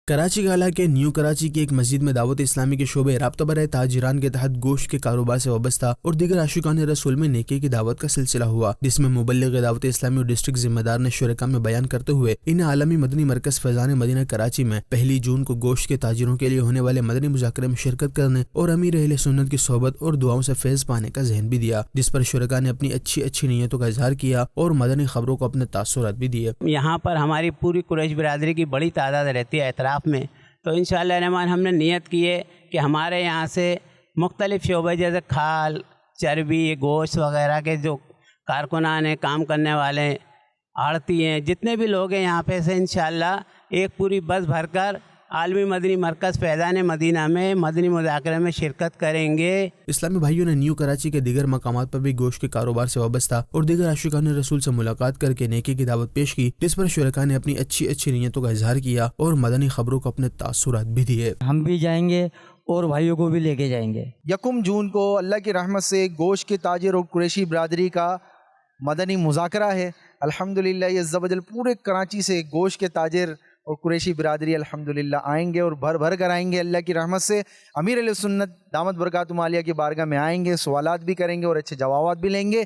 کراچی کا علاقے نیو کراچی کی ایک مسجد میں دعوت اسلامی کے شعبے رابطہ برائے تاجران کے تحت گوشت کے کاروبار سے وابستہ اور دیگر عاشقان رسول میں نیکی کی دعوت کا سلسلہ ہوا، جس میں مبلغ دعوت اسلامی اور ڈسٹرکٹ ذمہ دار نے شرکا میں بیان کرتے ہوئے ان عالمی مدنی مرکز فیضان مدینہ کراچی میں 1 جون کو گوشت کے تاجروں کے لیے ہونے والے مدنی مذاکرے میں شرکت کرنے اور امیر اہل سنت کی صحبت اور دعاؤں سے فیض پانے کا ذہن بھی دیا، جس پر شرکا نے اپنی اچھی نیتوں کا اظہار کیا اور مدنی خبروں کو اپنے تاثرات بھی دیے۔ یہاں پر ہماری پوری قریش برادری کی بڑی تعداد رہتی ہے اطراف میں، تو انشاءاللہ الرحمن ہم نے نیت کی ہے کہ ہمارے یہاں سے مختلف شعبے جیسے کھال، چربی، گوشت وغیرہ کے جو کارکنان ہیں، کام کرنے والے ہیں، آڑتی ہیں، جتنے بھی لوگ ہیں یہاں پہ سے انشاءاللہ ایک پوری بس بھر کر عالمی مدنی مرکز فیضان مدینہ میں مدنی مذاکرے میں شرکت کریں گے۔ اسلامی بھائیوں نے نیو کراچی کے دیگر مقامات پر بھی گوشت کے کاروبار سے وابستہ اور دیگر عاشقان رسول سے ملاقات کر کے نیکی کی دعوت پیش کی، جس پر شرکا نے اپنی اچھی نیتوں کا اظہار کیا اور مدنی خبروں کو اپنے تاثرات بھی دیے۔ ہم بھی جائیں گے اور بھائیوں کو بھی لے کے جائیں گے۔ 1 جون کو اللہ کی رحمت سے گوشت کے تاجر اور قریشی برادری کا مدنی مذاکرہ ہے۔ الحمدللہ یہ زبردل پورے کراچی سے گوشت کے تاجر اور قریشی برادری الحمدللہ آئیں گے اور بھر کر آئیں گے۔ اللہ کی رحمت سے امیر علیہ سنت دامت برکاتہم عالیہ کی بارگاہ میں آئیں گے، سوالات بھی کریں گے اور اچھے جوابات بھی لیں گے۔